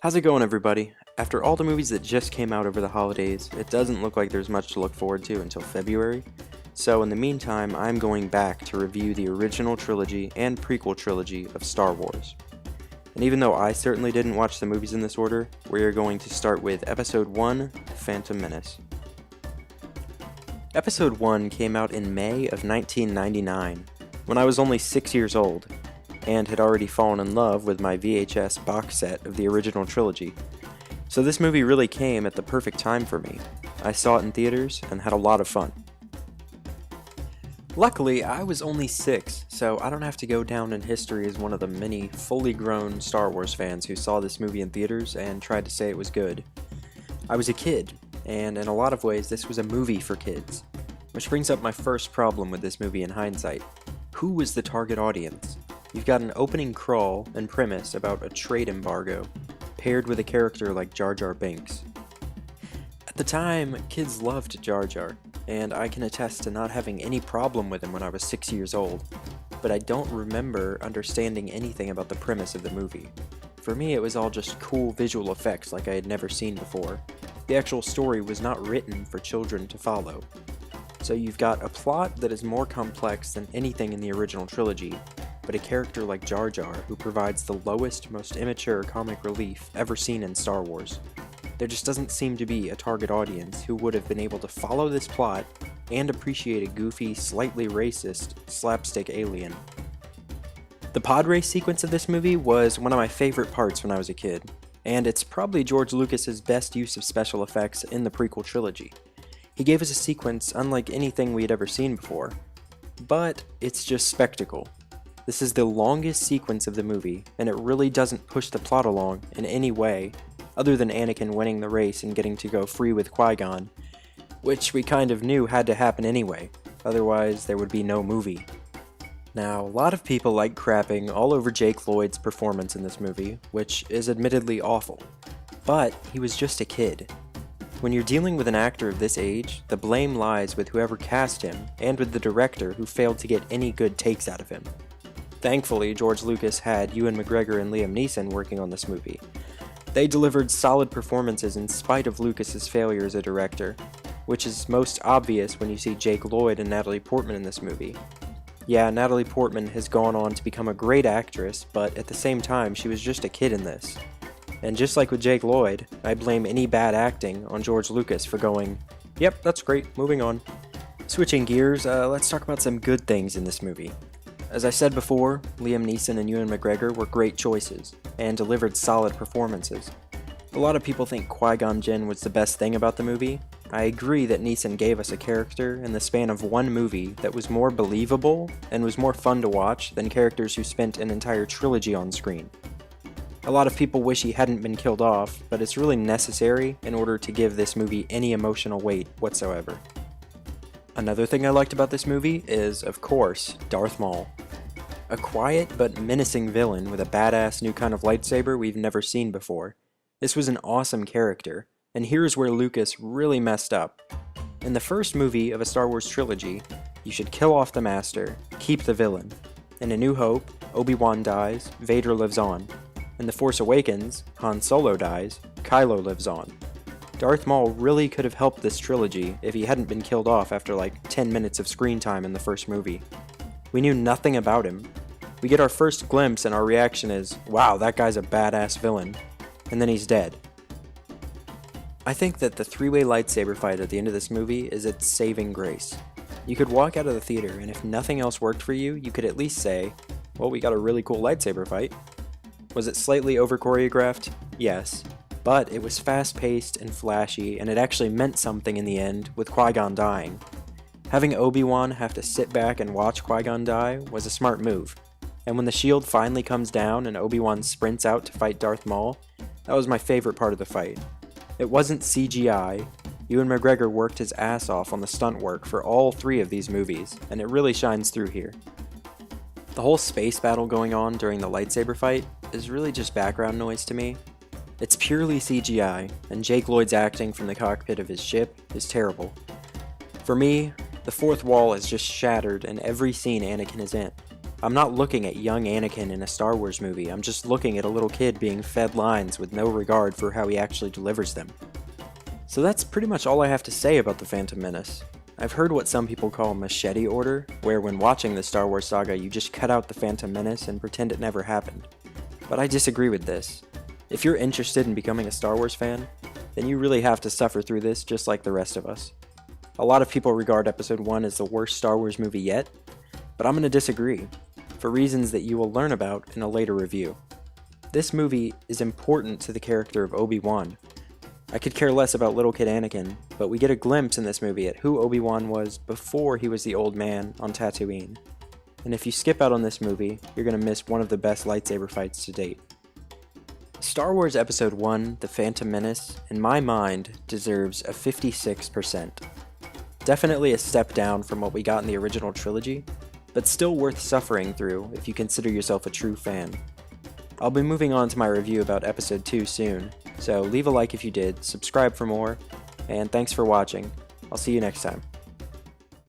How's it going, everybody? After all the movies that just came out over the holidays, it doesn't look like there's much to look forward to until February. So in the meantime, I'm going back to review the original trilogy and prequel trilogy of Star Wars. And even though I certainly didn't watch the movies in this order, we are going to start with Episode 1, Phantom Menace. Episode 1 came out in May of 1999, when I was only 6 years old, and had already fallen in love with my VHS box set of the original trilogy. So this movie really came at the perfect time for me. I saw it in theaters and had a lot of fun. Luckily, I was only 6, so I don't have to go down in history as one of the many fully grown Star Wars fans who saw this movie in theaters and tried to say it was good. I was a kid, and in a lot of ways this was a movie for kids. Which brings up my first problem with this movie in hindsight. Who was the target audience? You've got an opening crawl and premise about a trade embargo, paired with a character like Jar Jar Binks. At the time, kids loved Jar Jar, and I can attest to not having any problem with him when I was 6 years old, but I don't remember understanding anything about the premise of the movie. For me, it was all just cool visual effects like I had never seen before. The actual story was not written for children to follow. So you've got a plot that is more complex than anything in the original trilogy, but a character like Jar Jar who provides the lowest, most immature comic relief ever seen in Star Wars. There just doesn't seem to be a target audience who would have been able to follow this plot and appreciate a goofy, slightly racist, slapstick alien. The pod race sequence of this movie was one of my favorite parts when I was a kid, and it's probably George Lucas's best use of special effects in the prequel trilogy. He gave us a sequence unlike anything we had ever seen before, but it's just spectacle. This is the longest sequence of the movie, and it really doesn't push the plot along in any way, other than Anakin winning the race and getting to go free with Qui-Gon, which we kind of knew had to happen anyway, otherwise there would be no movie. Now, a lot of people like crapping all over Jake Lloyd's performance in this movie, which is admittedly awful, but he was just a kid. When you're dealing with an actor of this age, the blame lies with whoever cast him and with the director who failed to get any good takes out of him. Thankfully, George Lucas had Ewan McGregor and Liam Neeson working on this movie. They delivered solid performances in spite of Lucas's failure as a director, which is most obvious when you see Jake Lloyd and Natalie Portman in this movie. Yeah, Natalie Portman has gone on to become a great actress, but at the same time, she was just a kid in this. And just like with Jake Lloyd, I blame any bad acting on George Lucas for going, "Yep, that's great, moving on." Switching gears, let's talk about some good things in this movie. As I said before, Liam Neeson and Ewan McGregor were great choices, and delivered solid performances. A lot of people think Qui-Gon Jinn was the best thing about the movie. I agree that Neeson gave us a character in the span of one movie that was more believable and was more fun to watch than characters who spent an entire trilogy on screen. A lot of people wish he hadn't been killed off, but it's really necessary in order to give this movie any emotional weight whatsoever. Another thing I liked about this movie is, of course, Darth Maul. A quiet but menacing villain with a badass new kind of lightsaber we've never seen before. This was an awesome character, and here's where Lucas really messed up. In the first movie of a Star Wars trilogy, you should kill off the Master, keep the villain. In A New Hope, Obi-Wan dies, Vader lives on. In The Force Awakens, Han Solo dies, Kylo lives on. Darth Maul really could have helped this trilogy if he hadn't been killed off after like 10 minutes of screen time in the first movie. We knew nothing about him. We get our first glimpse and our reaction is, wow, that guy's a badass villain. And then he's dead. I think that the three-way lightsaber fight at the end of this movie is its saving grace. You could walk out of the theater and if nothing else worked for you, you could at least say, well, we got a really cool lightsaber fight. Was it slightly over-choreographed? Yes. But it was fast-paced and flashy, and it actually meant something in the end, with Qui-Gon dying. Having Obi-Wan have to sit back and watch Qui-Gon die was a smart move. And when the shield finally comes down and Obi-Wan sprints out to fight Darth Maul, that was my favorite part of the fight. It wasn't CGI. Ewan McGregor worked his ass off on the stunt work for all three of these movies, and it really shines through here. The whole space battle going on during the lightsaber fight is really just background noise to me. It's purely CGI, and Jake Lloyd's acting from the cockpit of his ship is terrible. For me, the fourth wall is just shattered in every scene Anakin is in. I'm not looking at young Anakin in a Star Wars movie, I'm just looking at a little kid being fed lines with no regard for how he actually delivers them. So that's pretty much all I have to say about the Phantom Menace. I've heard what some people call machete order, where when watching the Star Wars saga you just cut out the Phantom Menace and pretend it never happened. But I disagree with this. If you're interested in becoming a Star Wars fan, then you really have to suffer through this just like the rest of us. A lot of people regard Episode 1 as the worst Star Wars movie yet, but I'm going to disagree, for reasons that you will learn about in a later review. This movie is important to the character of Obi-Wan. I could care less about little kid Anakin, but we get a glimpse in this movie at who Obi-Wan was before he was the old man on Tatooine. And if you skip out on this movie, you're going to miss one of the best lightsaber fights to date. Star Wars Episode 1, The Phantom Menace, in my mind, deserves a 56%. Definitely a step down from what we got in the original trilogy, but still worth suffering through if you consider yourself a true fan. I'll be moving on to my review about Episode 2 soon, so leave a like if you did, subscribe for more, and thanks for watching. I'll see you next time.